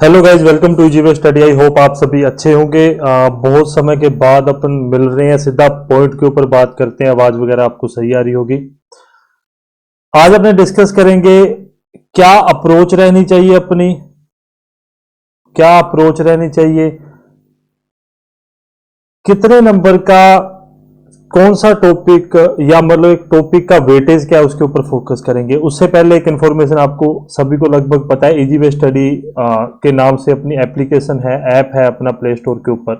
Hello guys, welcome to जीवे study. I hope आप सभी अच्छे होंगे। बहुत समय के बाद अपन मिल रहे हैं, सीधा पॉइंट के ऊपर बात करते हैं। आवाज वगैरह आपको सही आ रही होगी। आज अपने डिस्कस करेंगे क्या अप्रोच रहनी चाहिए अपनी, क्या अप्रोच रहनी चाहिए, कितने नंबर का कौन सा टॉपिक, या मतलब एक टॉपिक का वेटेज क्या है उसके ऊपर फोकस करेंगे। उससे पहले एक इन्फॉर्मेशन, आपको सभी को लगभग पता है, इजी वे स्टडी के नाम से अपनी एप्लीकेशन है, ऐप है अपना प्ले स्टोर के ऊपर।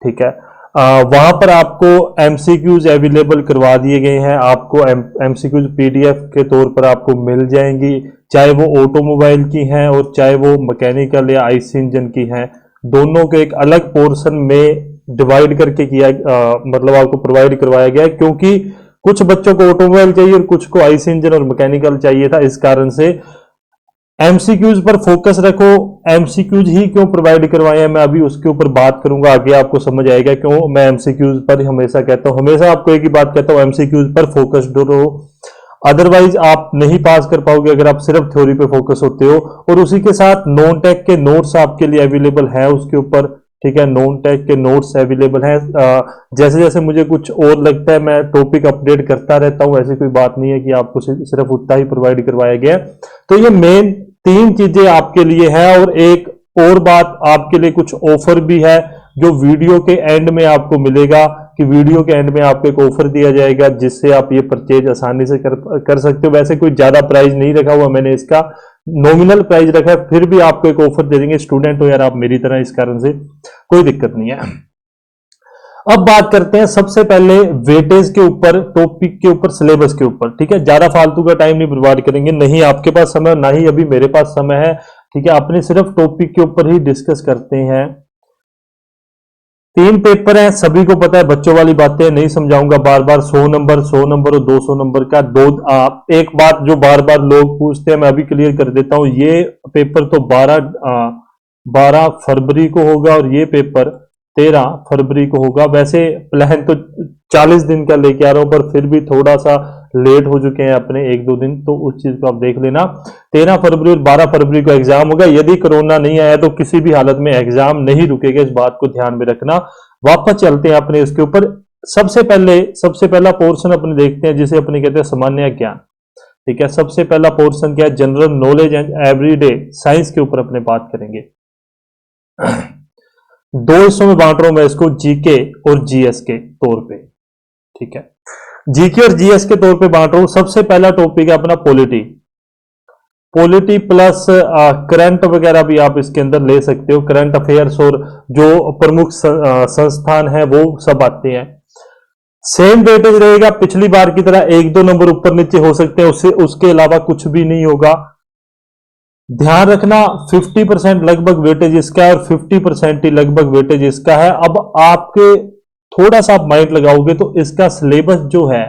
ठीक है, वहां पर आपको एमसीक्यूज अवेलेबल करवा दिए गए हैं। आपको एमसीक्यूज पीडीएफ के तौर पर आपको मिल जाएंगी, चाहे वो ऑटोमोबाइल की हैं और चाहे वो मैकेनिकल या आईसी इंजन की हैं। दोनों के एक अलग पोर्शन में डिवाइड करके किया, मतलब आपको प्रोवाइड करवाया गया है, क्योंकि कुछ बच्चों को ऑटोमोबाइल चाहिए और कुछ को आईसी इंजन और मैकेनिकल चाहिए था। इस कारण से एमसीक्यूज पर फोकस रखो। एमसीक्यूज ही क्यों प्रोवाइड करवाए हैं, मैं अभी उसके ऊपर बात करूंगा, आगे आपको समझ आएगा क्यों मैं एमसीक्यूज पर हमेशा कहता हूं। हमेशा आपको एक ही बात कहता हूं, एमसीक्यूज पर फोकस्ड रहो, अदरवाइज आप नहीं पास कर पाओगे अगर आप सिर्फ थ्योरी पे फोकस होते हो। और उसी के साथ नॉन टेक के नोट्स आपके लिए अवेलेबल है उसके ऊपर। ठीक है, नॉन टेक के नोट्स अवेलेबल हैं। जैसे जैसे मुझे कुछ और लगता है मैं टॉपिक अपडेट करता रहता हूं, ऐसी कोई बात नहीं है कि आपको सिर्फ उतना ही प्रोवाइड करवाया गया है। तो ये मेन तीन चीजें आपके लिए है। और एक और बात, आपके लिए कुछ ऑफर भी है जो वीडियो के एंड में आपको मिलेगा, कि वीडियो के एंड में आपको एक ऑफर दिया जाएगा जिससे आप ये परचेज आसानी से कर सकते हो। वैसे कोई ज्यादा प्राइस नहीं रखा हुआ मैंने, इसका नॉमिनल प्राइस रखा है, फिर भी आपको एक ऑफर दे देंगे। स्टूडेंट हो यार आप मेरी तरह, इस कारण से कोई दिक्कत नहीं है। अब बात करते हैं सबसे पहले वेटेज के ऊपर, टॉपिक के ऊपर, सिलेबस के ऊपर। ठीक है, ज्यादा फालतू का टाइम नहीं बर्बाद करेंगे, नहीं आपके पास समय, ना ही अभी मेरे पास समय है। ठीक है, अपने सिर्फ टॉपिक के ऊपर ही डिस्कस करते हैं। तीन पेपर हैं, सभी को पता है, बच्चों वाली बातें नहीं समझाऊंगा बार बार। 100 नंबर और 200 नंबर का दो। एक बात जो बार बार लोग पूछते हैं, मैं अभी क्लियर कर देता हूं। ये पेपर तो 12 फरवरी को होगा और ये पेपर 13 फरवरी को होगा। वैसे प्लान तो 40 दिन का लेके आ रहा हूं, पर फिर भी थोड़ा सा लेट हो चुके हैं अपने 1-2 दिन, तो उस चीज को आप देख लेना। 13 फरवरी और 12 फरवरी को एग्जाम होगा। यदि कोरोना नहीं आया तो किसी भी हालत में एग्जाम नहीं रुकेगा, इस बात को ध्यान में रखना। वापस चलते हैं अपने इसके ऊपर। सबसे पहला पोर्शन अपने देखते हैं जिसे अपने कहते हैं सामान्य ज्ञान। ठीक है, सबसे पहला पोर्शन क्या है, general knowledge and everyday science के ऊपर अपने बात करेंगे। दो हिस्सों में बांट रहा हूं मैं इसको, जीके और जीएस के तौर पे। ठीक है, जीके और जीएस के तौर पे बांट रहा हूं। सबसे पहला टॉपिक है अपना पॉलिटी प्लस करंट वगैरह भी आप इसके अंदर ले सकते हो। करंट अफेयर्स और जो प्रमुख संस्थान है वो सब आते हैं। सेम वेटेज रहेगा पिछली बार की तरह, 1-2 नंबर ऊपर नीचे हो सकते हैं, उसके अलावा कुछ भी नहीं होगा। ध्यान रखना 50% लगभग वेटेज इसका है और 50% ही लगभग वेटेज इसका है। अब आपके थोड़ा सा आप माइंड लगाओगे तो इसका सिलेबस जो है,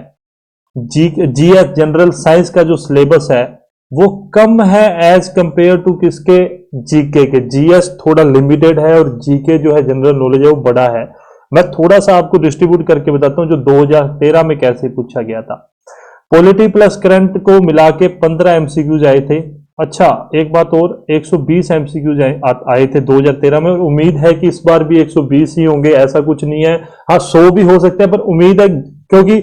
जीएस जनरल साइंस का जो सिलेबस है वो कम है एज कंपेयर टू किसके, जीके के। जीएस थोड़ा लिमिटेड है और जीके जो है जनरल नॉलेज है वो बड़ा है। मैं थोड़ा सा आपको डिस्ट्रीब्यूट करके बताता हूं जो 2013 में कैसे पूछा गया था। पॉलिटी प्लस करंट को मिला के 15 एमसीक्यूज आए थे। अच्छा, एक बात और, 120 एमसीक्यूज आए थे 2013 में, और उम्मीद है कि इस बार भी 120 ही होंगे, ऐसा कुछ नहीं है। हाँ, 100 भी हो सकता है, पर उम्मीद है, क्योंकि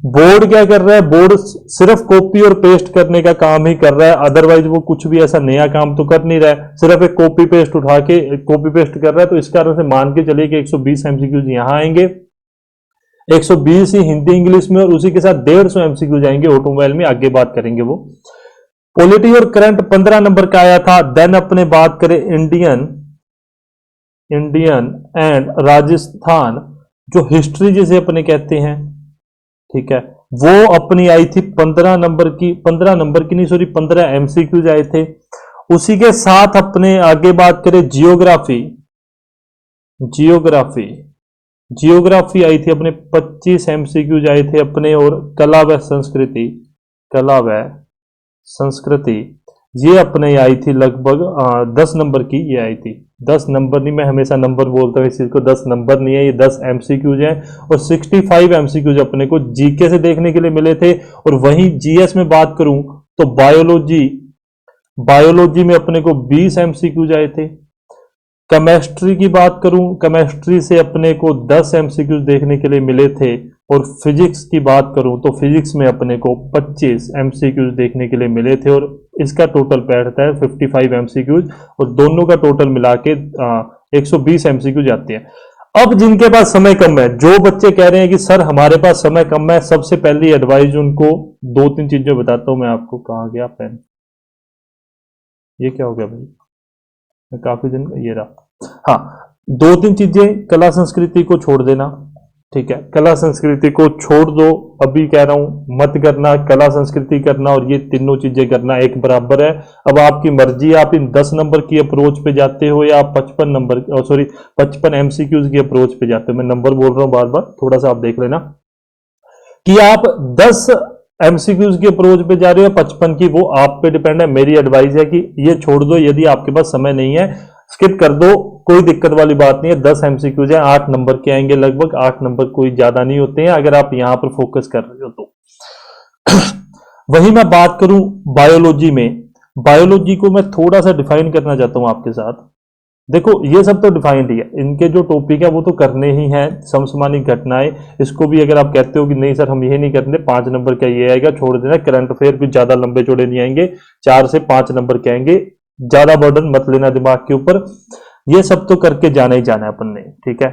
बोर्ड क्या कर रहा है, बोर्ड सिर्फ कॉपी और पेस्ट करने का काम ही कर रहा है। अदरवाइज वो कुछ भी ऐसा नया काम तो कर नहीं रहा है, सिर्फ एक कॉपी पेस्ट उठा के कॉपी पेस्ट कर रहा है। तो इस कारण से मान के चलिए कि 120 एमसीक्यूज यहां आएंगे, 120 ही हिंदी इंग्लिश में, और उसी के साथ 150 एमसीक्यू जाएंगे ऑटोमोबाइल में, आगे बात करेंगे वो। पॉलिटी और करंट 15 नंबर का आया था। देन अपने बात करें इंडियन एंड राजस्थान, जो हिस्ट्री जिसे अपने कहते हैं। ठीक है, वो अपनी आई थी 15 नंबर की, 15 नंबर की नहीं सॉरी 15 एमसीक्यूज आए थे। उसी के साथ अपने आगे बात करें जियोग्राफी आई थी अपने, 25 एमसीक्यूज आए थे अपने। और कला व संस्कृति ये अपने आई थी लगभग 10 नंबर की, ये आई थी 10 नंबर नहीं, मैं हमेशा नंबर बोलता हूँ इस चीज को, 10 नंबर नहीं है ये, 10 एमसीक्यूज हैं। और 65 एमसीक्यूज अपने को जीके से देखने के लिए मिले थे। और वहीं जीएस में बात करूं तो बायोलॉजी में अपने को 20 एमसीक्यूज आए थे। केमिस्ट्री की बात करूं, केमिस्ट्री से अपने को 10 एमसीक्यूज देखने के लिए मिले थे। और फिजिक्स की बात करूं तो फिजिक्स में अपने को 25 एमसीक्यूज देखने के लिए मिले थे, और इसका टोटल बैठता है 55 एमसीक्यूज, और दोनों का टोटल मिला के 120 एमसीक्यूज आते हैं। अब जिनके पास समय कम है, जो बच्चे कह रहे हैं कि सर हमारे पास समय कम है, सबसे पहली एडवाइस उनको 2-3 चीजें बताता हूं मैं आपको। कहाँ गया पेन? ये क्या हो गया भाई? मैं काफी दिन ये रहा। हाँ, 2-3 चीजें, कला संस्कृति को छोड़ देना। ठीक है, कला संस्कृति को छोड़ दो, अभी कह रहा हूं मत करना। कला संस्कृति करना और ये तीनों चीजें करना एक बराबर है। अब आपकी मर्जी, आप इन 10 नंबर की अप्रोच पे जाते हो या आप 55 एमसीक्यूज की अप्रोच पे जाते हो। मैं नंबर बोल रहा हूं बार बार, थोड़ा सा आप देख लेना कि आप 10 एमसीक्यूज की अप्रोच पे जा रहे हो 55 की, वो आप पे डिपेंड है। मेरी एडवाइस है कि ये छोड़ दो, यदि आपके पास समय नहीं है स्किप कर दो, कोई दिक्कत वाली बात नहीं है। 10 एमसीक्यूज है, 8 नंबर के आएंगे लगभग, 8 नंबर कोई ज्यादा नहीं होते हैं अगर आप यहां पर फोकस कर रहे हो तो। वही मैं बात करूं बायोलॉजी में, बायोलॉजी को मैं थोड़ा सा डिफाइन करना चाहता हूं आपके साथ। देखो ये सब तो डिफाइंड ही है, इनके जो टॉपिक है वो तो करने ही हैं। समसामयिक घटनाएं, इसको भी अगर आप कहते हो कि नहीं सर हम ये नहीं करते, 5 नंबर का ये आएगा, छोड़ देना। करंट अफेयर भी ज्यादा लंबे चौड़े नहीं आएंगे, 4 से 5 नंबर के आएंगे, ज्यादा बर्डन मत लेना दिमाग के ऊपर। ये सब तो करके जाना ही जाना है अपन ने, ठीक है।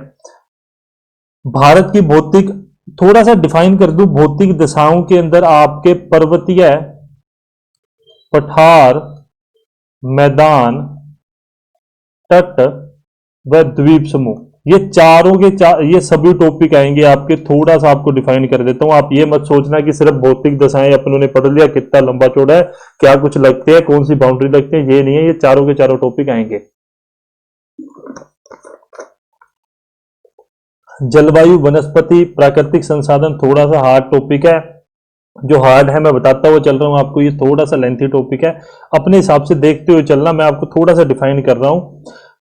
भारत की भौतिक थोड़ा सा डिफाइन कर दूं, भौतिक दिशाओं के अंदर आपके पर्वतीय, पठार, मैदान, तट व द्वीप समूह, ये चारों के ये सभी टॉपिक आएंगे आपके। थोड़ा सा आपको डिफाइन कर देता हूं, आप ये मत सोचना कि सिर्फ भौतिक दशाएं अपनों ने पढ़ लिया, कितना लंबा चौड़ा है, क्या कुछ लगते हैं, कौन सी बाउंड्री लगते हैं, ये नहीं है। ये चारों के चारों टॉपिक आएंगे। जलवायु, वनस्पति, प्राकृतिक संसाधन थोड़ा सा हार्ड टॉपिक है। जो हार्ड है मैं बताता हुआ चल रहा हूं आपको, ये थोड़ा सा लेंथी टॉपिक है, अपने हिसाब से देखते हुए चलना। मैं आपको थोड़ा सा डिफाइन कर रहा हूं।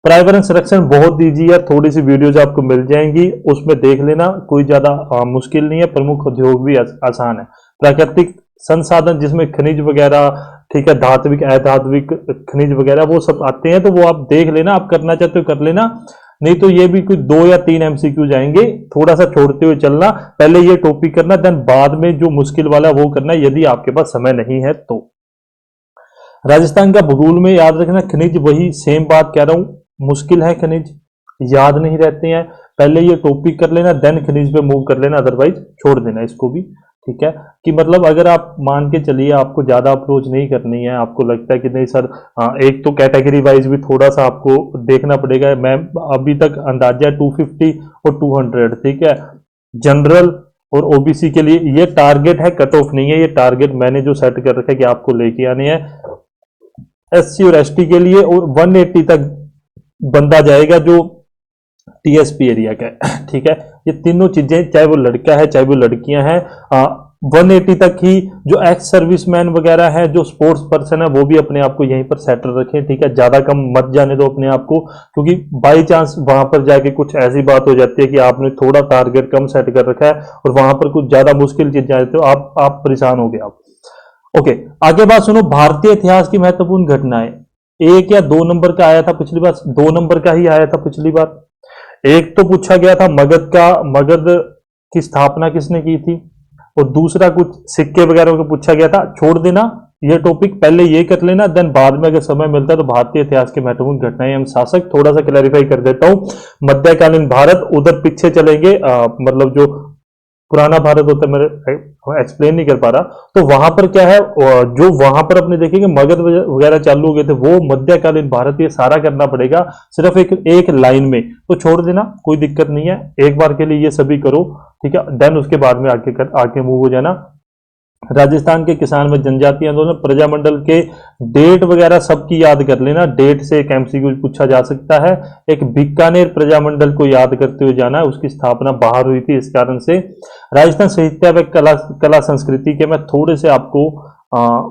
पर्यावरण संरक्षण बहुत ईजी है, थोड़ी सी वीडियोज आपको मिल जाएंगी, उसमें देख लेना, कोई ज्यादा मुश्किल नहीं है। प्रमुख उद्योग भी आसान है। प्राकृतिक संसाधन जिसमें खनिज वगैरह, ठीक है, धात्विक अधात्विक खनिज वगैरह वो सब आते हैं, तो वो आप देख लेना, आप करना चाहते हो कर लेना, नहीं तो ये भी कुछ 2 या 3 एमसीक्यू जाएंगे। थोड़ा सा छोड़ते हुए चलना, पहले ये टॉपिक करना, देन बाद में जो मुश्किल वाला वो करना, यदि आपके पास समय नहीं है तो। राजस्थान का भूगोल में याद रखना, खनिज वही सेम बात कह रहा हूं, मुश्किल है खनिज, याद नहीं रहते हैं। पहले ये टॉपिक कर लेना, देन खनिज पे मूव कर लेना, अदरवाइज छोड़ देना इसको भी, ठीक है। कि मतलब अगर आप मान के चलिए आपको ज्यादा अप्रोच नहीं करनी है, आपको लगता है कि नहीं सर, एक तो कैटेगरी वाइज भी थोड़ा सा आपको देखना पड़ेगा। मैं अभी तक अंदाजा 250 और 200, ठीक है, जनरल और ओबीसी के लिए ये टारगेट है, कट ऑफ नहीं है। ये टारगेट मैंने जो सेट कर रखा है कि आपको लेके आने हैं। एससी और एसटी के लिए और 180 तक बंदा जाएगा जो टीएसपी एरिया का है, ठीक है। ये तीनों चीजें, चाहे वो लड़का है चाहे वो लड़कियां हैं, 180 तक ही। जो एक्स सर्विसमैन वगैरह है, जो स्पोर्ट्स पर्सन है, वो भी अपने आप को यहीं पर सेटल रखें, ठीक है। ज्यादा कम मत जाने दो अपने आप को, क्योंकि बाई चांस वहां पर जाके कुछ ऐसी बात हो जाती है कि आपने थोड़ा टारगेट कम सेट कर रखा है और वहां पर कुछ ज्यादा मुश्किल चीज जाते हो, आप परेशान हो गए आप। ओके, आगे बात सुनो, भारतीय इतिहास की महत्वपूर्ण घटनाएं। 1 या 2 नंबर का आया था पिछली बार, 2 नंबर का ही आया था पिछली बार। एक तो पूछा गया था मगध का, मगध की स्थापना किसने की थी, और दूसरा कुछ सिक्के वगैरह को पूछा गया था। छोड़ देना ये टॉपिक, पहले ये कर लेना, देन बाद में अगर समय मिलता है तो भारतीय इतिहास की महत्वपूर्ण घटनाएं एवं शासक थोड़ा सा क्लैरिफाई कर देता हूं। मध्यकालीन भारत, उधर पीछे चलेंगे, मतलब जो पुराना भारत होता है, मैं एक्सप्लेन नहीं कर पा रहा, तो वहां पर क्या है, जो वहां पर अपने देखेंगे मगध वगैरह चालू हो गए थे, वो मध्यकालीन भारत, ये सारा करना पड़ेगा सिर्फ एक लाइन में। तो छोड़ देना, कोई दिक्कत नहीं है, एक बार के लिए ये सभी करो, ठीक है, देन उसके बाद में आगे मूव हो जाना। राजस्थान के किसान में जनजातीय आंदोलन, प्रजामंडल के डेट वगैरह सबकी याद कर लेना, डेट से एक एमसीक्यू पूछा जा सकता है। एक बीकानेर प्रजामंडल को याद करते हुए जाना, उसकी स्थापना बाहर हुई थी, इस कारण से। राजस्थान साहित्य व कला संस्कृति के मैं थोड़े से आपको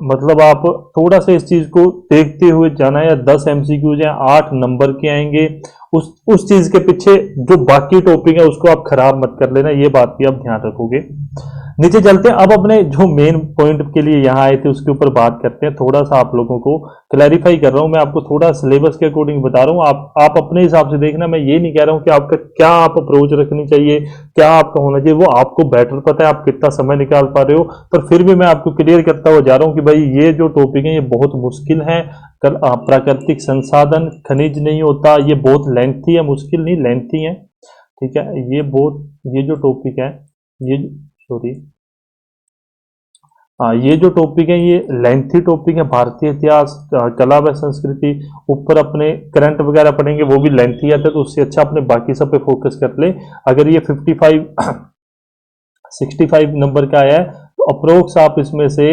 मतलब आप थोड़ा सा इस चीज को देखते हुए जाना है। 10 एमसीक्यूज हैं, 8 नंबर के आएंगे, उस चीज के पीछे जो बाकी टॉपिक है उसको आप खराब मत कर लेना, ये बात भी आप ध्यान रखोगे। नीचे चलते हैं, अब अपने जो मेन पॉइंट के लिए यहाँ आए थे उसके ऊपर बात करते हैं। थोड़ा सा आप लोगों को क्लैरिफाई कर रहा हूँ, मैं आपको थोड़ा सिलेबस के अकॉर्डिंग बता रहा हूँ, आप अपने हिसाब से देखना। मैं ये नहीं कह रहा हूँ कि आपका क्या आप अप्रोच रखनी चाहिए, क्या आपका होना चाहिए, वो आपको बेटर पता है, आप कितना समय निकाल पा रहे हो। पर फिर भी मैं आपको क्लियर करता हुआ जा रहा हूँ कि भाई ये जो टॉपिक है ये बहुत मुश्किल है। प्राकृतिक संसाधन खनिज नहीं होता, ये बहुत लेंथी है, मुश्किल नहीं लेंथी है, ठीक है। ये जो टॉपिक है, ये सॉरी ये जो टॉपिक है ये लेंथी टॉपिक है। भारतीय इतिहास, कला व संस्कृति, ऊपर अपने करंट वगैरह पढ़ेंगे वो भी लेंथी आता है, तो उससे अच्छा अपने बाकी सब पे फोकस कर ले। अगर ये 55 65 नंबर का आया है तो अप्रोक्स आप इसमें से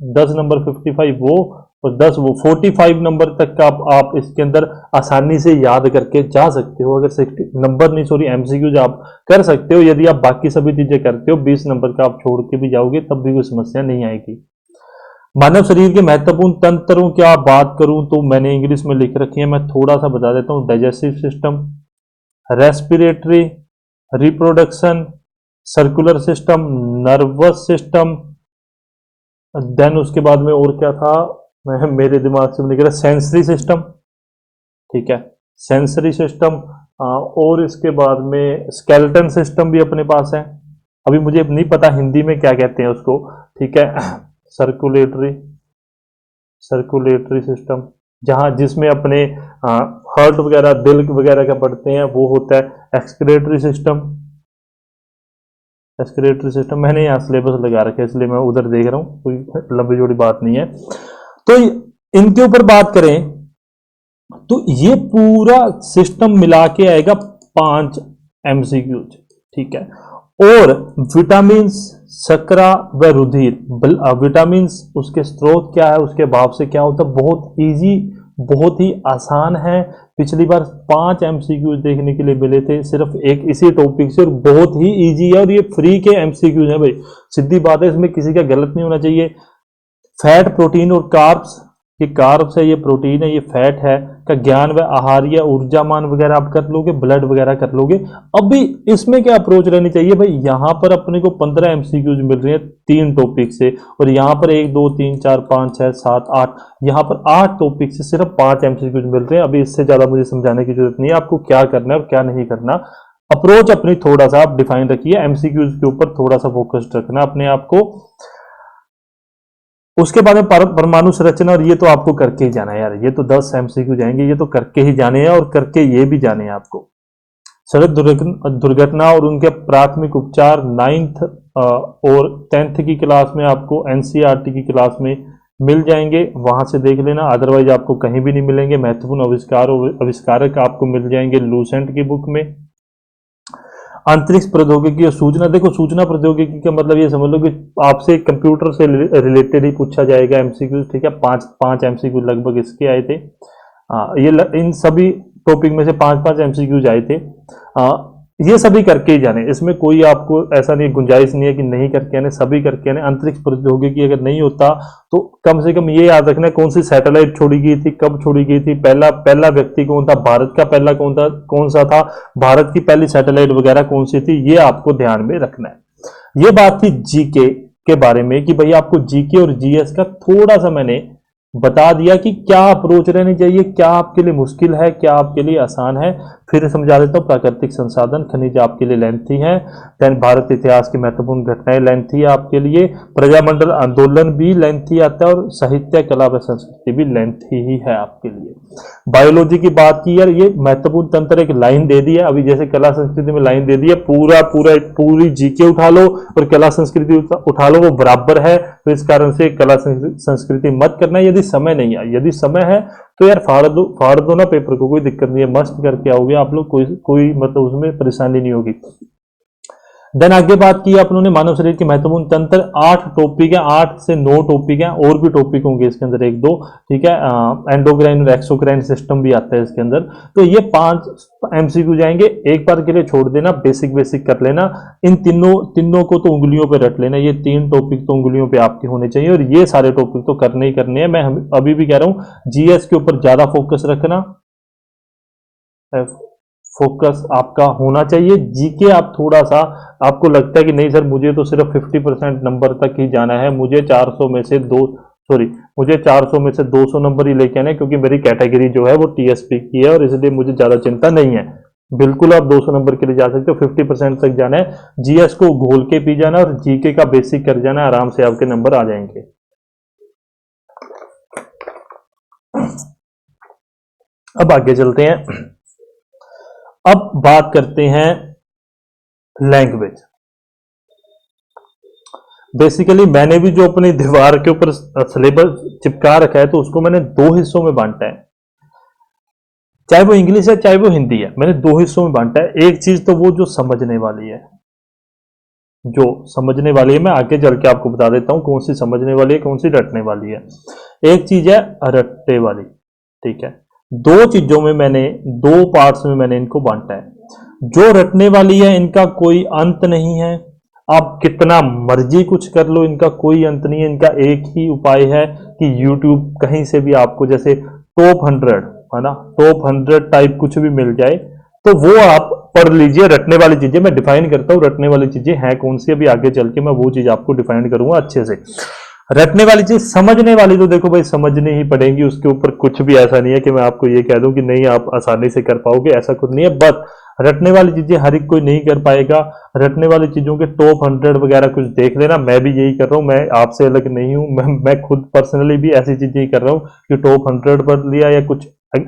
10 नंबर 55 वो और 10 वो 45 नंबर तक का आप इसके अंदर आसानी से याद करके जा सकते हो। अगर 60 नंबर नहीं सॉरी एमसीक्यूज आप कर सकते हो, यदि आप बाकी सभी चीजें करते हो 20 नंबर का आप छोड़ के भी जाओगे तब भी कोई समस्या नहीं आएगी। मानव शरीर के महत्वपूर्ण तंत्रों की आप बात करूं तो मैंने इंग्लिश में लिख रखी है, मैं थोड़ा सा बता देता हूं। Digestive system, respiratory, reproduction, circular system, nervous system, then उसके बाद में और क्या था मैं मेरे दिमाग से निकला, सेंसरी सिस्टम, ठीक है, सेंसरी सिस्टम। और इसके बाद में स्केलेटन सिस्टम भी अपने पास है, अभी मुझे नहीं पता हिंदी में क्या कहते हैं उसको, ठीक है। सर्कुलेटरी सर्कुलेटरी सिस्टम, जहां जिसमें अपने हार्ट वगैरह दिल वगैरह का पढ़ते हैं वो होता है। एक्सक्रेटरी सिस्टम, रेस्पिरेटरी सिस्टम मैंने यहाँ सिलेबस लगा रखा है इसलिए मैं उधर देख रहा हूँ, कोई लंबी जोड़ी बात नहीं है। तो इनके ऊपर बात करें तो ये पूरा सिस्टम मिला के आएगा 5 एमसीक्यूज, ठीक है। और विटामिन, शर्करा व रुधिर, विटामिन उसके स्रोत क्या है, उसके भाव से क्या होता है, बहुत इजी, बहुत ही आसान है। पिछली बार 5 एमसीक्यूज देखने के लिए मिले थे सिर्फ एक इसी टॉपिक से, और बहुत ही इजी है, और ये फ्री के एमसीक्यूज है भाई, सीधी बात है, इसमें किसी का गलत नहीं होना चाहिए। फैट, प्रोटीन और कार्ब्स, ये कार्ब्स है, ये प्रोटीन है, ये फैट है, का ज्ञान व आहार या ऊर्जामान वगैरह आप कर लोगे, ब्लड वगैरह कर लोगे। अब भी इसमें क्या अप्रोच रहनी चाहिए भाई, यहां पर अपने को 15 एमसीक्यूज मिल रही है 3 टॉपिक से, और यहां पर 1 2 3 4 5 6 7 8, यहां पर 8 टॉपिक से सिर्फ 5 एमसीक्यूज मिल रहे हैं। अभी इससे ज्यादा मुझे समझाने की जरूरत नहीं है आपको क्या करना है और क्या नहीं करना। अप्रोच अपनी थोड़ा सा आप डिफाइन रखिए, एमसीक्यूज के ऊपर थोड़ा सा फोकस्ड रखना अपने आप को। उसके बाद में परमाणु संरचना, और ये तो आपको करके ही जाना है यार, ये तो 10 एमसीक्यू जाएंगे, ये तो करके ही जाने हैं, और करके ये भी जाने हैं आपको। सड़क दुर्घटना और उनके प्राथमिक उपचार 9th और 10th की क्लास में आपको एनसीईआरटी की क्लास में मिल जाएंगे, वहां से देख लेना, अदरवाइज आपको कहीं भी नहीं मिलेंगे। महत्वपूर्ण आविष्कार और आविष्कारक आपको मिल जाएंगे लूसेंट की बुक में। अंतरिक्ष प्रौद्योगिकी और सूचना, देखो सूचना प्रौद्योगिकी का मतलब ये समझ लो कि आपसे कंप्यूटर से रिलेटेड ही पूछा जाएगा एमसीक्यू, ठीक है। 5 एमसीक्यू लगभग इसके आए थे। इन सभी टॉपिक में से 5 एमसीक्यूज आए थे। ये सभी करके ही जाने, इसमें कोई आपको ऐसा नहीं गुंजाइश नहीं है कि नहीं करके आने, सभी करके आने। अंतरिक्ष प्रौद्योगिकी अगर नहीं होता तो कम से कम ये याद रखना कौन सी सैटेलाइट छोड़ी गई थी, कब छोड़ी गई थी, पहला व्यक्ति कौन था, भारत का पहला कौन सा था, भारत की पहली सैटेलाइट वगैरह कौन सी थी, ये आपको ध्यान में रखना है। ये बात थी जीके के बारे में कि भाई आपको जीके और जीएस का थोड़ा सा मैंने बता दिया कि क्या अप्रोच रहनी चाहिए, क्या आपके लिए मुश्किल है, क्या आपके लिए आसान है। फिर समझा देता हूँ, प्राकृतिक संसाधन खनिज आपके लिए लेंथी है, देन भारत इतिहास की महत्वपूर्ण घटनाएं लेंथी है आपके लिए, प्रजामंडल आंदोलन भी लेंथी आता है, और साहित्य कला व संस्कृति भी लेंथी ही है आपके लिए। बायोलॉजी की बात की यार, ये महत्वपूर्ण तंत्र एक लाइन दे दी है, अभी जैसे कला संस्कृति में लाइन दे दी है, पूरी जीके उठा लो और कला संस्कृति उठा लो, वो बराबर है। तो इस कारण से कला संस्कृति मत करना यदि समय नहीं है, यदि समय है तो यार फाड़ दो ना पेपर को, कोई दिक्कत नहीं है, मस्त करके आओगे आप लोग, कोई मतलब उसमें परेशानी नहीं होगी। देन आगे बात की आप लोगों ने मानव शरीर के महत्वपूर्ण तंत्र, 8 टॉपिक है, 8 से 9 टॉपिक है, और भी टॉपिक होंगे इसके अंदर 1 2, ठीक है। एंडोक्राइन और एक्सोक्राइन सिस्टम भी आता है इसके अंदर। तो ये 5 एमसीक्यू जाएंगे, एक बार के लिए छोड़ देना, बेसिक कर लेना। इन तीनों को तो उंगलियों पे रट लेना, ये 3 टॉपिक तो उंगलियों पे आपके होने चाहिए, और ये सारे टॉपिक तो करने ही करने हैं। मैं अभी भी कह रहा हूं जीएस के ऊपर ज्यादा फोकस रखना, फोकस आपका होना चाहिए। जीके आप थोड़ा सा, आपको लगता है कि नहीं सर मुझे तो सिर्फ 50% नंबर तक ही जाना है, मुझे 400 में से दो सॉरी मुझे 400 में से 200 नंबर ही लेके आना है, क्योंकि मेरी कैटेगरी जो है वो टीएसपी की है और इसलिए मुझे ज्यादा चिंता नहीं है। बिल्कुल आप 200 नंबर के लिए जा सकते हो, 50% तक जाना है। जीएस को घोल के पी जाना और जीके का बेसिक कर जाना, आराम से आपके नंबर आ जाएंगे। अब आगे चलते हैं, अब बात करते हैं लैंग्वेज। बेसिकली मैंने भी जो अपनी दीवार के ऊपर सिलेबस चिपका रखा है तो उसको मैंने दो हिस्सों में बांटा है, चाहे वो इंग्लिश है चाहे वो हिंदी है, मैंने दो हिस्सों में बांटा है। एक चीज तो वो जो समझने वाली है, जो समझने वाली है मैं आगे चल के आपको बता देता हूं कौन सी समझने वाली है कौन सी रटने वाली है। एक चीज है रट्टे वाली, ठीक है। दो चीजों में मैंने, दो पार्ट्स में मैंने इनको बांटा है। जो रटने वाली है इनका कोई अंत नहीं है, आप कितना मर्जी कुछ कर लो इनका कोई अंत नहीं है। इनका एक ही उपाय है कि YouTube कहीं से भी आपको जैसे टॉप 100 है ना, टॉप 100 टाइप कुछ भी मिल जाए तो वो आप पढ़ लीजिए। रटने वाली चीजें मैं डिफाइन करता हूँ, रटने वाली चीजें हैं कौन सी, अभी आगे चल के मैं वो चीज आपको डिफाइन करूंगा अच्छे से। रटने वाली चीज, समझने वाली तो देखो भाई समझनी ही पड़ेगी, उसके ऊपर कुछ भी ऐसा नहीं है कि मैं आपको ये कह दूं कि नहीं आप आसानी से कर पाओगे, ऐसा कुछ नहीं है। बट रटने वाली चीजें हर एक कोई नहीं कर पाएगा। रटने वाली चीजों के टॉप 100 वगैरह कुछ देख लेना, मैं भी यही कर रहा हूँ, मैं आपसे अलग नहीं हूँ। मैं खुद पर्सनली भी ऐसी चीजें ही कर रहा हूँ कि टॉप 100 पढ़ लिया या कुछ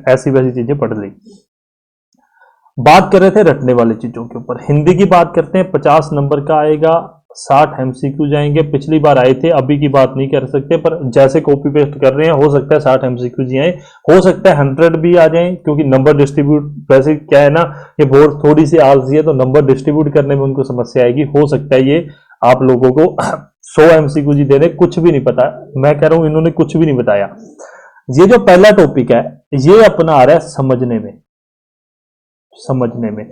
ऐसी वैसी चीजें पढ़ ली। बात कर रहे थे रटने वाली चीजों के ऊपर। हिंदी की बात करते हैं, 50 नंबर का आएगा, 60 एमसीक्यू जाएंगे। पिछली बार आए थे, अभी की बात नहीं कर सकते, पर जैसे कॉपी पेस्ट कर रहे हैं हो सकता है 60 एमसीक्यू जी आए, हो सकता है 100 भी आ जाए, क्योंकि नंबर डिस्ट्रीब्यूट वैसे क्या है ना, ये बोर्ड थोड़ी सी आलसी है तो नंबर डिस्ट्रीब्यूट करने में उनको समस्या आएगी। हो सकता है ये आप लोगों को 100 एमसीक्यू जी दे रहे, कुछ भी नहीं पता, मैं कह रहा हूं इन्होंने कुछ भी नहीं बताया। ये जो पहला टॉपिक है ये अपना आ रहा है समझने में, समझने में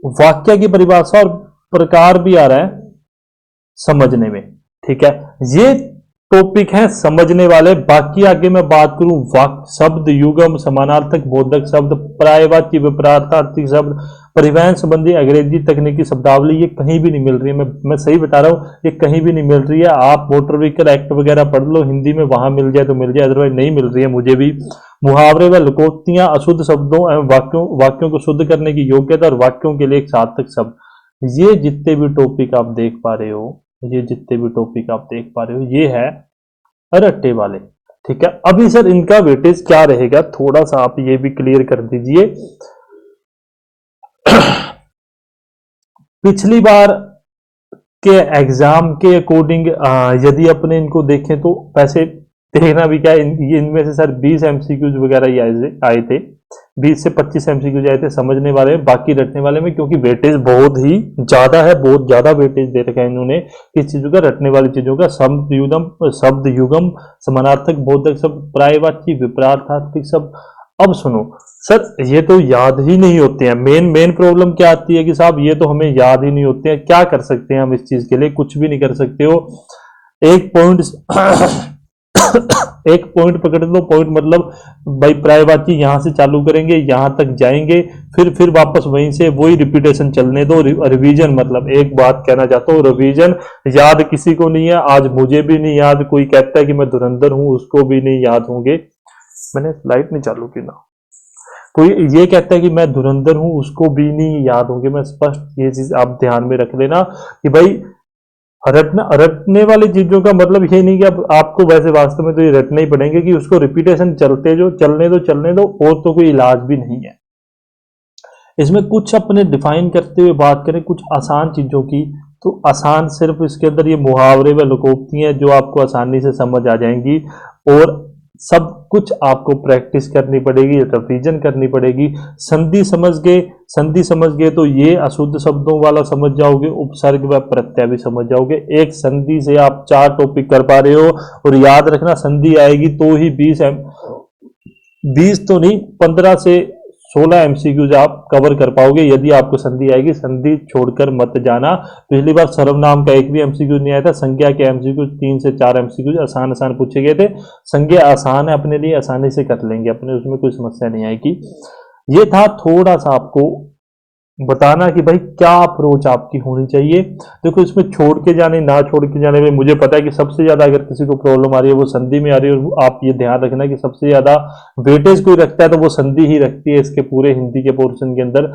वाक्य की परिभाषा और प्रकार भी आ रहा है समझने में, ठीक है। ये टॉपिक है समझने वाले। बाकी आगे मैं बात करूं वाक्य, शब्द, युगम, समानार्थक, बोधक शब्द, पर्यायवाची, विपरीतार्थक शब्द, परिवहन संबंधी अंग्रेजी तकनीकी शब्दावली, ये कहीं भी नहीं मिल रही है। मैं सही बता रहा हूं, ये कहीं भी नहीं मिल रही है। आप मोटर व्हीकल एक्ट वगैरह पढ़ लो हिंदी में, वहां मिल जाए तो मिल जाए, अदरवाइज नहीं मिल रही है मुझे भी। मुहावरे व लोकोक्तियां, अशुद्ध शब्दों एवं वाक्यों को शुद्ध करने की योग्यता और वाक्यों के लिए एक सार्थक शब्द, ये जितने भी टॉपिक आप देख पा रहे हो, ये जितने भी टॉपिक आप देख पा रहे हो ये है रट्टे वाले, ठीक है। अभी सर इनका वेटेज क्या रहेगा, थोड़ा सा आप ये भी क्लियर कर दीजिए। पिछली बार के एग्जाम के अकॉर्डिंग यदि अपने इनको देखें तो वैसे देखना भी क्या इनमें से सर 20 एमसीक्यूज वगैरह ही आए थे, 20 से 25 एमसीक्यूज आए थे समझने वाले में, बाकी रटने वाले में क्योंकि वेटेज बहुत ही ज्यादा है, बहुत ज्यादा वेटेज दे रखा है इन्होंने किस चीजों का, रटने वाली चीजों का। शब्द युगम, समानार्थक, बोधक शब्द, पर्यायवाची, विपरीतार्थक शब्द। अब सुनो सर, ये तो याद ही नहीं होते हैं। मेन प्रॉब्लम क्या आती है कि साहब ये तो हमें याद ही नहीं होते हैं, क्या कर सकते हैं हम इस चीज के लिए, कुछ भी नहीं कर सकते हो। एक पॉइंट एक पॉइंट पकड़ लो, पॉइंट मतलब भाई पर्यायवाची यहां से चालू करेंगे यहां तक जाएंगे, फिर वापस वहीं से वही रिपीटेशन चलने दो। रिवीजन मतलब एक बात कहना चाहता हूँ, रिवीजन याद किसी को नहीं है, आज मुझे भी नहीं याद। कोई कहता है कि मैं धुरंधर हूं, उसको भी नहीं याद होंगे। मैंने लाइट नहीं चालू की ना, कोई ये कहता है कि मैं धुरंधर हूं, उसको भी नहीं याद होंगे। मैं स्पष्ट ये चीज आप ध्यान में रख लेना कि भाई रटने वाली चीजों का मतलब ये नहीं कि अब आपको वैसे वास्तव में तो ये रटने ही पड़ेंगे कि उसको रिपीटेशन चलने दो और तो कोई इलाज भी नहीं है। इसमें कुछ अपने डिफाइन करते हुए बात करें कुछ आसान चीजों की, तो आसान सिर्फ इसके अंदर ये मुहावरे व लोकोक्ति हैं जो आपको आसानी से समझ आ जाएंगी, और सब कुछ आपको प्रैक्टिस करनी पड़ेगी, रिवीजन करनी पड़ेगी। संधि समझ गए तो ये अशुद्ध शब्दों वाला समझ जाओगे, उपसर्ग व प्रत्यय भी समझ जाओगे। एक संधि से आप 4 टॉपिक कर पा रहे हो, और याद रखना संधि आएगी तो ही 20 तो नहीं 15 से 16 एमसीक्यूज आप कवर कर पाओगे यदि आपको संधि आएगी। संधि छोड़कर मत जाना। पिछली बार सर्वनाम का एक भी एमसीक्यू नहीं आया था। संज्ञा के एमसीक्यू 3 से 4 एमसीक्यू आसान पूछे गए थे। संज्ञा आसान है, अपने लिए आसानी से कर लेंगे अपने, उसमें कोई समस्या नहीं आएगी। ये था थोड़ा सा आपको बताना कि भाई क्या अप्रोच आपकी होनी चाहिए। देखो इसमें छोड़ के जाने ना छोड़ के जाने में मुझे पता है कि सबसे ज्यादा अगर किसी को प्रॉब्लम आ रही है वो संधि में आ रही है, और आप ये ध्यान रखना कि सबसे ज्यादा वेटेज कोई रखता है तो वो संधि ही रखती है इसके पूरे हिंदी के पोर्शन के अंदर।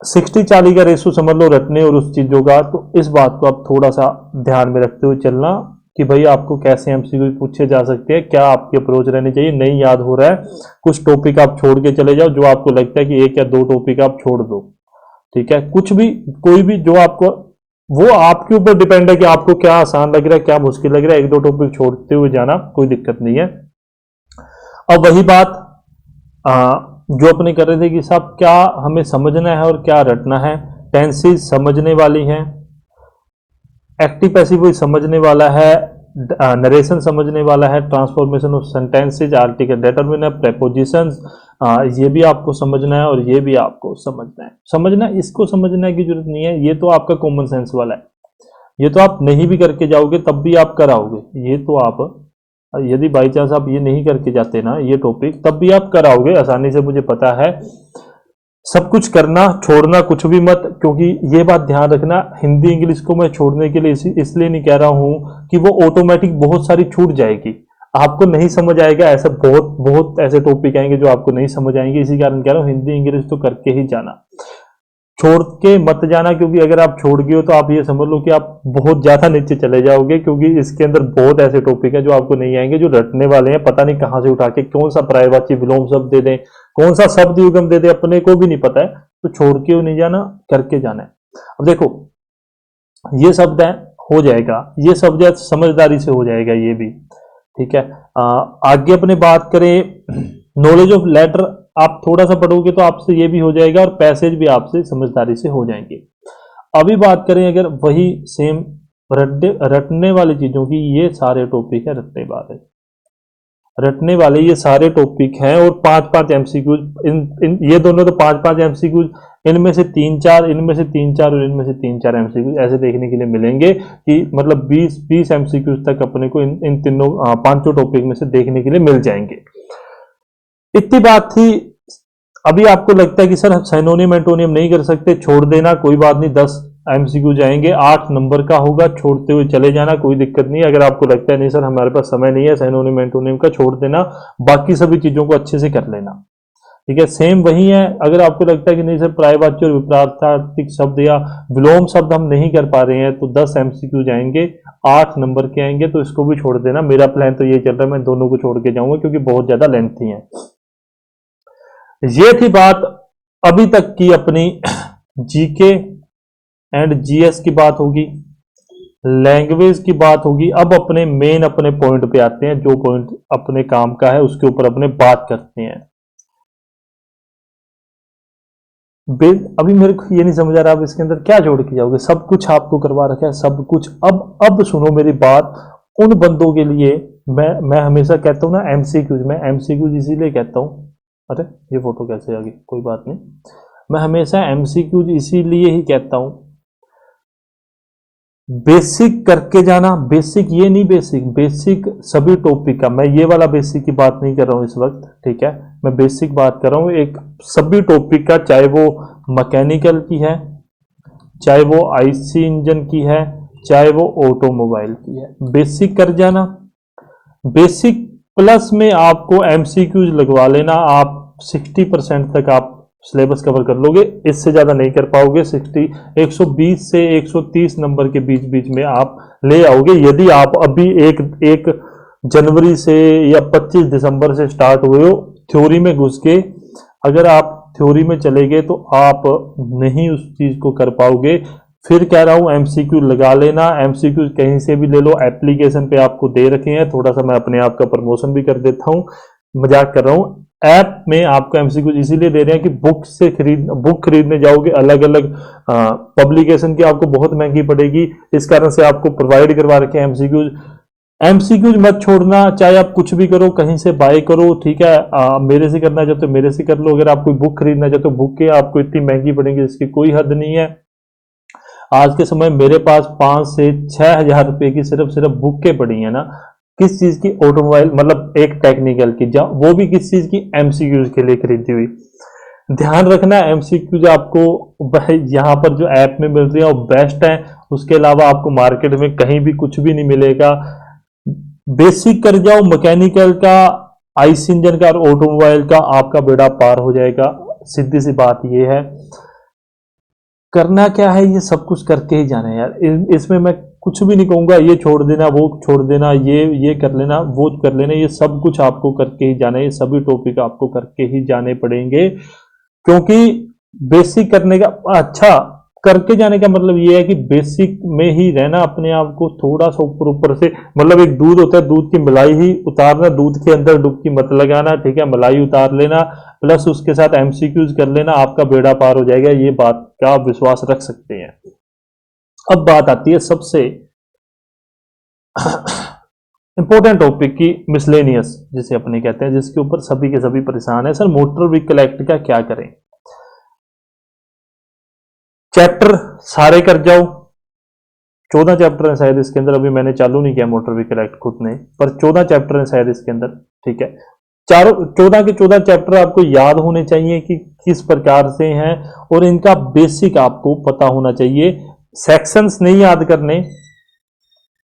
60-40 का रेशो समझ लो रटने और उस चीजों का। तो इस बात को आप थोड़ा सा ध्यान में रखते हुए चलना कि भाई आपको कैसे एमसीक्यू पूछे जा सकते हैं, क्या आपकी अप्रोच रहनी चाहिए। नहीं याद हो रहा है, कुछ टॉपिक आप छोड़ के चले जाओ, जो आपको लगता है कि एक या दो टॉपिक आप छोड़ दो, ठीक है। कुछ भी, कोई भी जो आपको, वो आपके ऊपर डिपेंड है कि आपको क्या आसान लग रहा है क्या मुश्किल लग रहा है। एक दो टॉपिक छोड़ते हुए जाना, कोई दिक्कत नहीं है। अब वही बात जो अपने कर रहे थे कि साहब क्या हमें समझना है और क्या रटना है। टेंसेस समझने वाली हैं, एक्टिव पैसिव वॉइस समझने वाला है, नरेशन समझने वाला है, transformation of sentences, article determiner, prepositions, ये भी आपको समझना है और ये भी आपको समझना है। समझना, इसको समझने की जरूरत नहीं है, ये तो आपका कॉमन सेंस वाला है। ये तो आप नहीं भी करके जाओगे तब भी आप कराओगे। ये तो आप, यदि बाई चांस आप ये नहीं करके जाते ना ये टॉपिक, तब भी आप कराओगे आसानी से, मुझे पता है। सब कुछ करना, छोड़ना कुछ भी मत, क्योंकि ये बात ध्यान रखना, हिंदी इंग्लिश को मैं छोड़ने के लिए इसलिए नहीं कह रहा हूं कि वो ऑटोमेटिक बहुत सारी छूट जाएगी, आपको नहीं समझ आएगा। ऐसा बहुत बहुत ऐसे टॉपिक आएंगे जो आपको नहीं समझ आएंगे। इसी कारण कह रहा हूं हिंदी इंग्लिश तो करके ही जाना, छोड़ के मत जाना। क्योंकि अगर आप छोड़ गए हो तो आप ये समझ लो कि आप बहुत ज्यादा नीचे चले जाओगे, क्योंकि इसके अंदर बहुत ऐसे टॉपिक है जो आपको नहीं आएंगे, जो रटने वाले हैं। पता नहीं कहां से उठा के कौन सा पर्यायवाची विलोम शब्द दे दें, कौन सा शब्द युगम दे दे, अपने को भी नहीं पता है। तो छोड़ के नहीं जाना, करके जाना है। अब देखो ये शब्द है, हो जाएगा, ये शब्द है समझदारी से हो जाएगा, ये भी ठीक है। आगे अपने बात करें, नॉलेज ऑफ लेटर आप थोड़ा सा पढ़ोगे तो आपसे ये भी हो जाएगा, और पैसेज भी आपसे समझदारी से हो जाएंगे। अभी बात करें अगर वही सेम रटने वाली चीजों की, ये सारे टॉपिक है रटने वाले ये सारे टॉपिक हैं, और 5-5 एमसीक्यूज, ये दोनों तो 5-5 एमसीक्यूज, इनमें से 3-4, इनमें से 3-4 और इनमें से 3-4 एमसीक्यूज ऐसे देखने के लिए मिलेंगे कि मतलब 20 एमसीक्यूज तक अपने को इन तीनों पांचों टॉपिक में से देखने के लिए मिल जाएंगे। इतनी बात थी। अभी आपको लगता है कि सर साइनोनिम एंटोनियम नहीं कर सकते, छोड़ देना, कोई बात नहीं, 10 एमसीक्यू जाएंगे, 8 नंबर का होगा, छोड़ते हुए चले जाना, कोई दिक्कत नहीं। अगर आपको लगता है नहीं सर हमारे पास समय नहीं है साइनोनिम एंटोनियम का, छोड़ देना, बाकी सभी चीजों को अच्छे से कर लेना, ठीक है। सेम वही है। अगर आपको लगता है कि नहीं सर पर्यायवाची और विपरीतार्थक शब्द या विलोम शब्द हम नहीं कर पा रहे हैं, तो 10 एमसीक्यू जाएंगे, 8 नंबर के आएंगे, तो इसको भी छोड़ देना। मेरा प्लान तो ये चल रहा है, मैं दोनों को छोड़ के जाऊंगा क्योंकि बहुत ज्यादा लेंथी है। ये थी बात अभी तक की अपनी जीके एंड जीएस की बात होगी, लैंग्वेज की बात होगी। अब अपने मेन अपने पॉइंट पे आते हैं, जो पॉइंट अपने काम का है उसके ऊपर अपने बात करते हैं। अभी मेरे को ये नहीं समझ आ रहा आप इसके अंदर क्या जोड़ के जाओगे, सब कुछ आपको करवा रखा है सब कुछ। अब सुनो मेरी बात, उन बंदों के लिए मैं हमेशा कहता हूं ना एमसीक्यूज, मैं एमसीक्यूज इसीलिए कहता हूं, अरे ये फोटो कैसे आ गई, कोई बात नहीं। मैं हमेशा एमसीक्यूज इसीलिए ही कहता हूं, बेसिक करके जाना। बेसिक ये नहीं, बेसिक सभी टॉपिक का, मैं ये वाला बेसिक की बात नहीं कर रहा हूं इस वक्त, ठीक है। मैं बेसिक बात कर रहा हूं एक सभी टॉपिक का, चाहे वो मैकेनिकल की है, चाहे वो आईसी इंजन की है, चाहे वो ऑटोमोबाइल की है, बेसिक कर जाना। बेसिक प्लस में आपको एमसीक्यूज लगवा लेना, आप 60% तक आप सिलेबस कवर कर लोगे, इससे ज्यादा नहीं कर पाओगे। 120 से 130 नंबर के बीच बीच में आप ले आओगे, यदि आप अभी एक जनवरी से या 25 दिसंबर से स्टार्ट हुए हो थ्योरी में घुस के। अगर आप थ्योरी में चले गए तो आप नहीं उस चीज को कर पाओगे। फिर कह रहा हूं एमसीक्यू लगा लेना, एमसीक्यू कहीं से भी ले लो, एप्लीकेशन पे आपको दे रखे हैं। थोड़ा सा मैं अपने आप का प्रमोशन भी कर देता हूं, मजाक कर रहा हूं। ऐप में आपको एमसीक्यू इसीलिए दे रहे हैं कि बुक खरीदने जाओगे अलग अलग पब्लिकेशन की आपको बहुत महंगी पड़ेगी, इस कारण से आपको प्रोवाइड करवा रखे हैं एमसीक्यूज। एमसीक्यूज मत छोड़ना, चाहे आप कुछ भी करो, कहीं से बाय करो, ठीक है। मेरे से करना चाहते हो मेरे से कर लो, अगर आप कोई बुक खरीदना चाहते हो, बुक के आपको इतनी महंगी पड़ेगी जिसकी कोई हद नहीं है। आज के समय मेरे पास 5 से 6 हजार रुपए की सिर्फ बुक के पड़ी है ना, किस चीज की? ऑटोमोबाइल, मतलब एक टेक्निकल की, वो भी किस चीज की? एमसीक्यूज के लिए खरीदी हुई। ध्यान रखना एमसीक्यूज आपको यहाँ पर जो ऐप में मिल रही है वो बेस्ट है, उसके अलावा आपको मार्केट में कहीं भी कुछ भी नहीं मिलेगा। बेसिक कर जाओ मैकेनिकल का, आईसी इंजन का और ऑटोमोबाइल का, आपका बेड़ा पार हो जाएगा। सीधी सी बात ये है। करना क्या है? ये सब कुछ करके ही जाना है यार। इसमें मैं कुछ भी नहीं कहूंगा ये छोड़ देना, वो छोड़ देना, ये कर लेना, वो कर लेना। ये सब कुछ आपको करके ही जाना है, ये सभी टॉपिक आपको करके ही जाने पड़ेंगे। क्योंकि बेसिक करने का, अच्छा, करके जाने का मतलब ये है कि बेसिक में ही रहना, अपने आप को थोड़ा सा ऊपर ऊपर से, मतलब एक दूध होता है, दूध की मलाई ही उतारना, दूध के अंदर डुबकी मत लगाना, ठीक है? मलाई उतार लेना, प्लस उसके साथ एमसीक्यूज कर लेना, आपका बेड़ा पार हो जाएगा। ये बात का आप विश्वास रख सकते हैं। अब बात आती है सबसे इंपॉर्टेंट टॉपिक की, मिसलेनियस जिसे अपने कहते हैं, जिसके ऊपर सभी के सभी परेशान है। सर मोटर व्हीकल एक्ट का क्या करें? चैप्टर सारे कर जाओ, 14 चैप्टर है शायद इसके अंदर, अभी मैंने चालू नहीं किया मोटर व्हीकल एक्ट खुद ने, पर 14 चैप्टर है शायद इसके अंदर, ठीक है? चारों 14 के 14 चैप्टर आपको याद होने चाहिए कि किस प्रकार से हैं, और इनका बेसिक आपको पता होना चाहिए। सेक्शंस नहीं याद करने,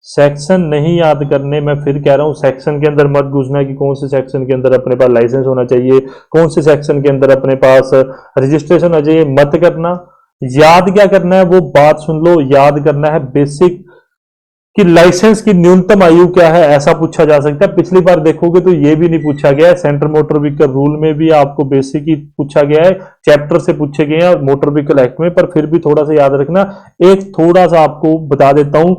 सेक्शन नहीं याद करने, मैं फिर कह रहा हूं, सेक्शन के अंदर मत घुसना कि कौन से सेक्शन के अंदर अपने पास लाइसेंस होना चाहिए, कौन से सेक्शन के अंदर अपने पास रजिस्ट्रेशन होना चाहिए, मत करना। याद क्या करना है वो बात सुन लो। याद करना है बेसिक कि लाइसेंस की न्यूनतम आयु क्या है, ऐसा पूछा जा सकता है। पिछली बार देखोगे तो ये भी नहीं पूछा गया है। सेंट्रल मोटर व्हीकल रूल में भी आपको बेसिक ही पूछा गया है, चैप्टर से पूछे गए हैं मोटर व्हीकल एक्ट में, पर फिर भी थोड़ा सा याद रखना। एक थोड़ा सा आपको बता देता हूं,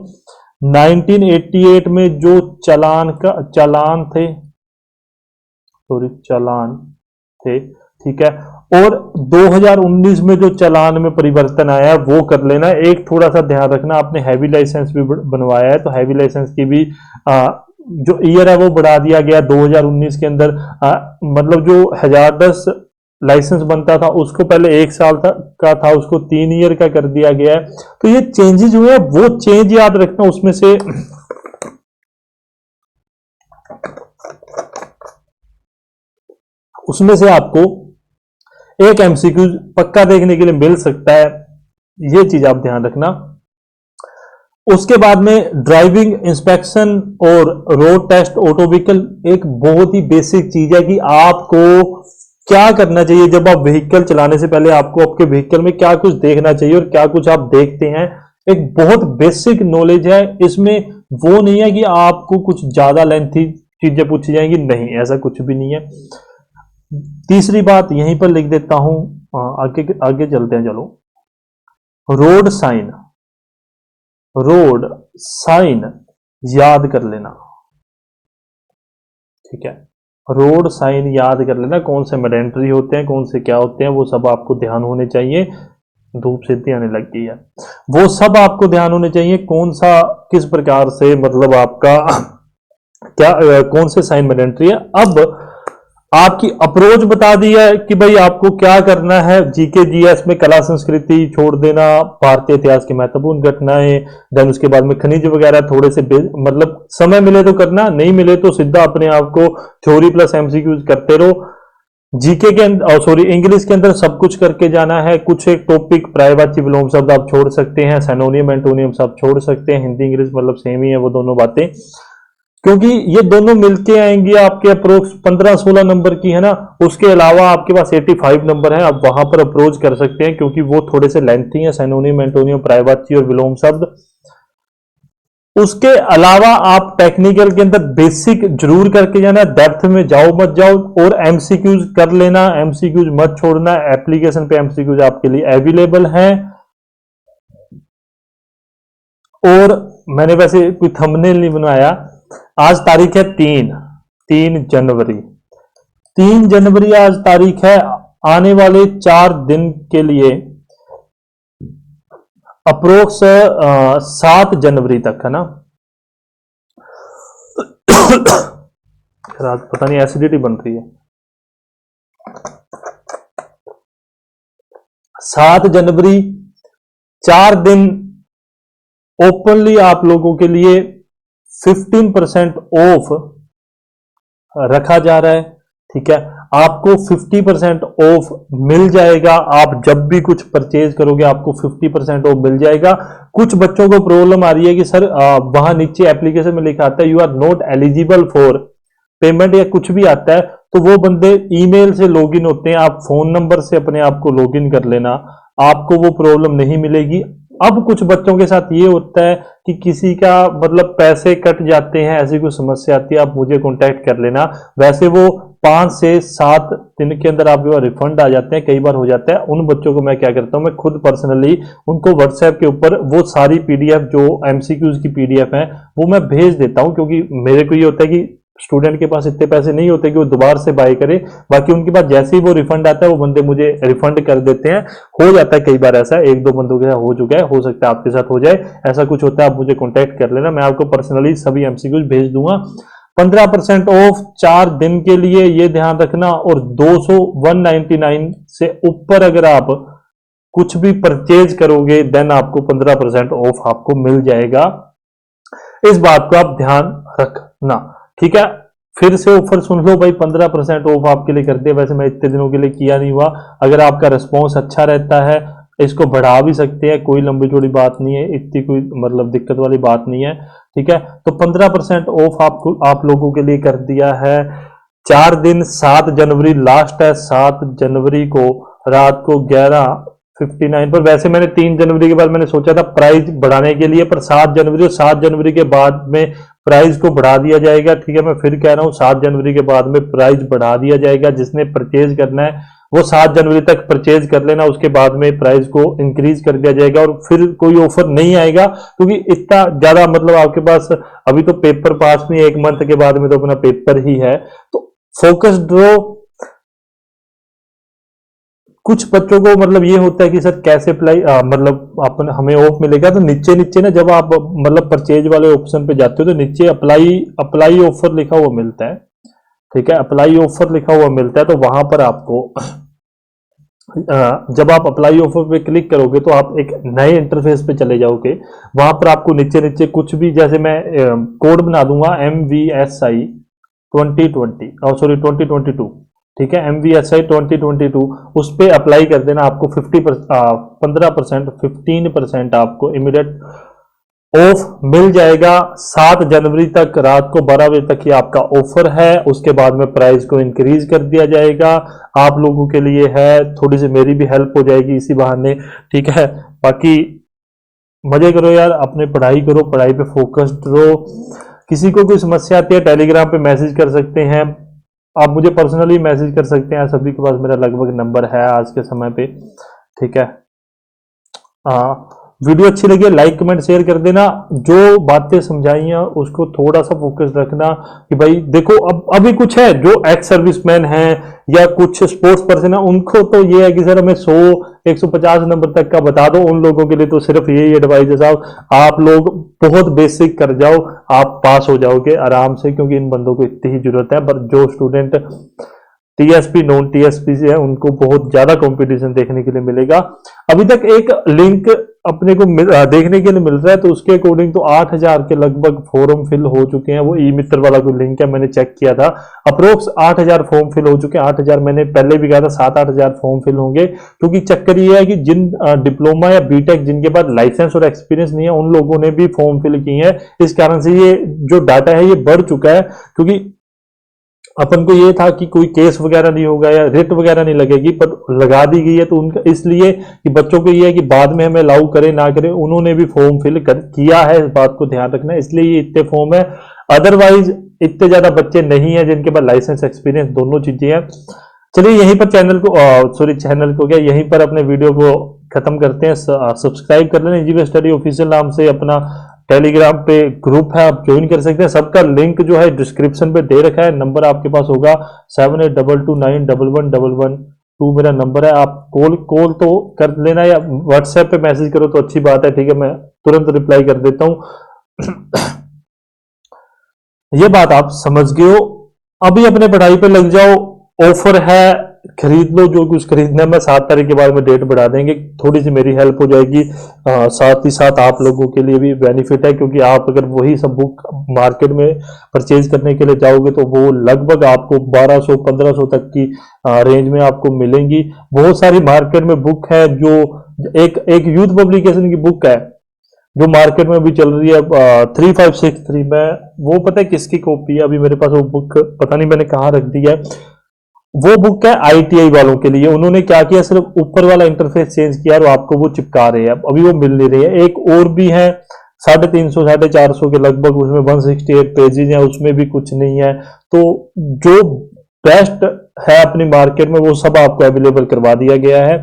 1988 में जो चालान थे, सॉरी चालान थे, ठीक है, और 2019 में जो चालान में परिवर्तन आया है वो कर लेना। एक थोड़ा सा ध्यान रखना, आपने हैवी लाइसेंस भी बनवाया है तो हैवी लाइसेंस की भी जो ईयर है वो बढ़ा दिया गया 2019 के अंदर। मतलब जो हजारदस लाइसेंस बनता था उसको पहले 1 साल का था, उसको 3 ईयर का कर दिया गया है। तो ये चेंजेस हुए हैं, वो चेंज याद रखना। उसमें से आपको एक एमसीक्यू पक्का देखने के लिए मिल सकता है, ये चीज आप ध्यान रखना। उसके बाद में ड्राइविंग इंस्पेक्शन और रोड टेस्ट ऑटो व्हीकल, एक बहुत ही बेसिक चीज है कि आपको क्या करना चाहिए जब आप व्हीकल चलाने से पहले, आपको आपके व्हीकल में क्या कुछ देखना चाहिए और क्या कुछ आप देखते हैं। एक बहुत बेसिक नॉलेज है इसमें, वो नहीं है कि आपको कुछ ज्यादा लेंथी चीजें पूछी जाएंगी, नहीं, ऐसा कुछ भी नहीं है। तीसरी बात यहीं पर लिख देता हूं, आगे आगे चलते हैं, चलो। रोड साइन, रोड साइन याद कर लेना, ठीक है? रोड साइन याद कर लेना, कौन से मैंडेटरी होते हैं, कौन से क्या होते हैं, वो सब आपको ध्यान होने चाहिए। धूप सीधी आने लग गई है, वो सब आपको ध्यान होने चाहिए। कौन सा किस प्रकार से, मतलब आपका क्या कौन से साइन मैंडेटरी है। अब आपकी अप्रोच बता दी है कि भाई आपको क्या करना है। जीके जीएस में कला संस्कृति छोड़ देना, भारतीय इतिहास की महत्वपूर्ण घटनाएं, देन उसके बाद में खनिज वगैरह थोड़े से, मतलब समय मिले तो करना, नहीं मिले तो सीधा अपने आप को थ्योरी प्लस एमसीक्यूज करते रहो। जीके के अंदर, सॉरी इंग्लिश के अंदर सब कुछ करके जाना है। कुछ एक टॉपिक पर्यायवाची विलोम शब्द आप छोड़ सकते हैं, सैनोनियम एंटोनियम सब छोड़ सकते हैं, हिंदी इंग्लिश मतलब सेम ही है वो दोनों बातें, क्योंकि ये दोनों मिलके आएंगी आपके अप्रोक्स 15-16 नंबर की, है ना? उसके अलावा आपके पास 85 नंबर है, आप वहां पर अप्रोच कर सकते हैं क्योंकि वो थोड़े से लेंथी हैं, सैनोनियम एंटोनियम पर्यायवाची और विलोम शब्द। उसके अलावा आप टेक्निकल के अंदर बेसिक जरूर करके जाना, डेप्थ में जाओ मत जाओ, और एमसीक्यूज कर लेना, एमसीक्यूज मत छोड़ना। एप्लीकेशन पे एमसीक्यूज आपके लिए अवेलेबल है। और मैंने वैसे कोई थंबनेल नहीं बनवाया। आज तारीख है 3 जनवरी, 3 जनवरी आज तारीख है। आने वाले 4 दिन के लिए अप्रोक्स 7 जनवरी तक, है ना? आज पता नहीं एसिडिटी बन रही है। 7 जनवरी, 4 दिन ओपनली आप लोगों के लिए 15% ऑफ रखा जा रहा है। ठीक है, आपको 50% ऑफ मिल जाएगा। आप जब भी कुछ परचेज करोगे आपको 50% ऑफ मिल जाएगा। कुछ बच्चों को प्रॉब्लम आ रही है कि सर वहां नीचे एप्लीकेशन में लिखा आता है you are not eligible for payment या कुछ भी आता है, तो वो बंदे ईमेल से लॉगिन होते हैं। आप फोन नंबर से अपने आप को लॉगिन कर लेना, आपको वो प्रॉब्लम नहीं मिलेगी। अब कुछ बच्चों के साथ ये होता है कि किसी का मतलब पैसे कट जाते हैं, ऐसी कोई समस्या आती है, आप मुझे कांटेक्ट कर लेना। वैसे वो 5 से 7 दिन के अंदर आपके पास रिफंड आ जाते हैं, कई बार हो जाता है। उन बच्चों को मैं क्या करता हूं, मैं खुद पर्सनली उनको व्हाट्सएप के ऊपर वो सारी पीडीएफ जो एमसीक्यूज की पीडीएफ है वो मैं भेज देता हूं, क्योंकि मेरे को ये होता है कि स्टूडेंट के पास इतने पैसे नहीं होते कि वो दोबारा से बाय करे। बाकी उनके पास जैसे ही वो रिफंड आता है वो बंदे मुझे रिफंड कर देते हैं। हो जाता है कई बार ऐसा, 1-2 बंदों के साथ हो चुका है, हो सकता है आपके साथ हो जाए। ऐसा कुछ होता है आप मुझे कांटेक्ट कर लेना, मैं आपको पर्सनली सभी एमसीक्यूज भेज दूंगा। 15% ऑफ 4 दिन के लिए, ये ध्यान रखना। और 199 से ऊपर अगर आप कुछ भी परचेज करोगे देन आपको 15% ऑफ आपको मिल जाएगा। इस बात को आप ध्यान रखना, ठीक है। फिर से ऑफर सुन लो भाई, 15% ऑफ आपके लिए कर दिया। वैसे मैं इतने दिनों के लिए किया नहीं हुआ, अगर आपका रिस्पॉन्स अच्छा रहता है इसको बढ़ा भी सकते हैं, कोई लंबी चौड़ी बात नहीं है, इतनी कोई मतलब दिक्कत वाली बात नहीं है, ठीक है। तो 15% ऑफ आपको आप लोगों के लिए कर दिया है। 4 दिन, 7 जनवरी लास्ट है। 7 जनवरी को रात को 11:59 पर। वैसे मैंने 3 जनवरी के बाद मैंने सोचा था प्राइस बढ़ाने के लिए, पर 7 जनवरी और 7 जनवरी के बाद में प्राइस को बढ़ा दिया जाएगा, ठीक है। मैं फिर कह रहा हूं 7 जनवरी के बाद में प्राइस बढ़ा दिया जाएगा। जिसने परचेज करना है वो 7 जनवरी तक परचेज कर लेना, उसके बाद में प्राइस को इंक्रीज कर दिया जाएगा और फिर कोई ऑफर नहीं आएगा, क्योंकि इतना ज्यादा मतलब आपके पास अभी तो पेपर पास नहीं है, 1 मंथ के बाद में तो अपना पेपर ही है। तो फोकस्ड रहो। कुछ बच्चों को मतलब ये होता है कि सर कैसे अप्लाई मतलब अपन हमें ऑफ मिलेगा, तो नीचे नीचे ना जब आप मतलब परचेज वाले ऑप्शन पे जाते हो तो नीचे अप्लाई ऑफर लिखा हुआ मिलता है, ठीक है। अप्लाई ऑफर लिखा हुआ मिलता है, तो वहां पर आपको जब आप अप्लाई ऑफर पे क्लिक करोगे तो आप एक नए इंटरफेस पे चले जाओगे। वहां पर आपको नीचे नीचे कुछ भी, जैसे मैं कोड बना दूंगा MVSI 2022, ठीक है, MVSI 2022, उस पर अप्लाई कर देना। आपको 15% आपको इमीडिएट ऑफ मिल जाएगा। 7 जनवरी तक रात को 12 बजे तक ही आपका ऑफर है, उसके बाद में प्राइस को इंक्रीज कर दिया जाएगा। आप लोगों के लिए है, थोड़ी सी मेरी भी हेल्प हो जाएगी इसी बहाने, ठीक है। बाकी मजे करो यार, अपने पढ़ाई करो, पढ़ाई पे फोकस्ड रहो। किसी को कोई समस्या आती है टेलीग्राम पे मैसेज कर सकते हैं, आप मुझे पर्सनली मैसेज कर सकते हैं, सभी के पास मेरा लगभग नंबर है आज के समय पे, ठीक है। वीडियो अच्छी लगी है लाइक कमेंट शेयर कर देना। जो बातें समझाई हैं उसको थोड़ा सा फोकस रखना कि भाई देखो, अब अभी कुछ है जो एक्स सर्विसमैन हैं या कुछ स्पोर्ट्स पर्सन है, उनको तो ये है कि सर हमें 100-150 नंबर तक का बता दो। उन लोगों के लिए तो सिर्फ यही एडवाइस है साहब, आप लोग बहुत बेसिक कर जाओ, आप पास हो जाओगे आराम से, क्योंकि इन बंदों को इतनी ही जरूरत है। पर जो स्टूडेंट टीएसपी नॉन टीएसपी से है उनको बहुत ज्यादा कंपटीशन देखने के लिए मिलेगा। अभी तक एक लिंक अपने को देखने के लिए मिल रहा है, तो उसके अकॉर्डिंग तो 8000 के लगभग फॉर्म फिल हो चुके हैं। वो ई मित्र वाला कोई लिंक है, मैंने चेक किया था, अप्रोक्स 8000 फॉर्म फिल हो चुके हैं। 8000 मैंने पहले भी कहा था 7-8 हजार फॉर्म फिल होंगे, क्योंकि चक्कर ये है कि जिन डिप्लोमा या बीटेक जिनके पास लाइसेंस और एक्सपीरियंस नहीं है उन लोगों ने भी फॉर्म फिल किए हैं। इस कारण से ये जो डाटा है ये बढ़ चुका है, क्योंकि अपन को ये था कि कोई केस वगैरह नहीं होगा या रिट वगैरह नहीं लगेगी, पर लगा दी गई है। तो उनका इसलिए कि बच्चों को ये है कि बाद में हमें अलाउ करें ना करें, उन्होंने भी फॉर्म फिल किया है, इस बात को ध्यान रखना है, इसलिए ये इतने फॉर्म है। अदरवाइज इतने ज्यादा बच्चे नहीं है जिनके पास लाइसेंस एक्सपीरियंस दोनों चीजें हैं। चलिए यहीं पर चैनल को क्या यहीं पर अपने वीडियो को खत्म करते हैं। सब्सक्राइब कर लेना, इजी वे स्टडी ऑफिशियल नाम से अपना टेलीग्राम पे ग्रुप है, आप ज्वाइन कर सकते हैं। सबका लिंक जो है डिस्क्रिप्शन पे दे रखा है। नंबर आपके पास होगा 7822911112 मेरा नंबर है। आप कॉल तो कर लेना या व्हाट्सएप पे मैसेज करो तो अच्छी बात है, ठीक है, मैं तुरंत रिप्लाई कर देता हूं। ये बात आप समझ गए हो। अभी अपने पढ़ाई पे लग जाओ, ऑफर है खरीद लो जो कुछ खरीदना है। मैं 7 तारीख के बाद में डेट बढ़ा देंगे, थोड़ी सी मेरी हेल्प हो जाएगी, साथ ही साथ आप लोगों के लिए भी बेनिफिट है, क्योंकि आप अगर वही सब बुक मार्केट में परचेज करने के लिए जाओगे तो वो लगभग आपको 1200-1500 तक की रेंज में आपको मिलेंगी। बहुत सारी मार्केट में बुक है, जो एक यूथ पब्लिकेशन की बुक है जो मार्केट में भी चल रही है 3563 में, वो पता है किसकी कॉपी है? अभी मेरे पास वो बुक पता नहीं मैंने कहाँ रख दी है। वो बुक है आईटीआई वालों के लिए। उन्होंने क्या किया, सिर्फ ऊपर वाला इंटरफेस चेंज किया और आपको वो चिपका रहे हैं, अभी वो मिल नहीं रही है। एक और भी है 350-450 के लगभग, उसमें 168 पेजेज हैं, उसमें भी कुछ नहीं है। तो जो बेस्ट है अपनी मार्केट में वो सब आपको अवेलेबल करवा दिया गया है।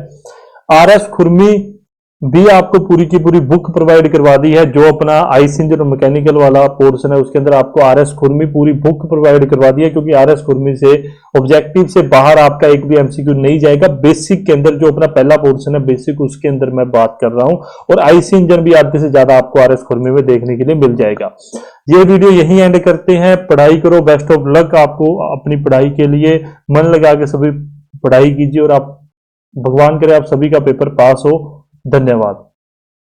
आरएस खुरमी भी आपको पूरी की पूरी बुक प्रोवाइड करवा दी है। जो अपना आईसी इंजन और मैकेनिकल वाला पोर्शन है उसके अंदर आपको आरएस खुरमी पूरी बुक प्रोवाइड करवा दी है, क्योंकि आरएस खुरमी से ऑब्जेक्टिव से बाहर आपका एक भी एमसीक्यू नहीं जाएगा। बेसिक के अंदर जो अपना पहला पोर्शन है बेसिक, उसके अंदर मैं बात कर रहा हूं, और आईसी इंजन भी आधे से ज्यादा आपको आरएस खुरमी में देखने के लिए मिल जाएगा। ये वीडियो यहीं एंड करते हैं। पढ़ाई करो, बेस्ट ऑफ लक आपको अपनी पढ़ाई के लिए। मन लगा के सभी पढ़ाई कीजिए और आप, भगवान करे आप सभी का पेपर पास हो। धन्यवाद।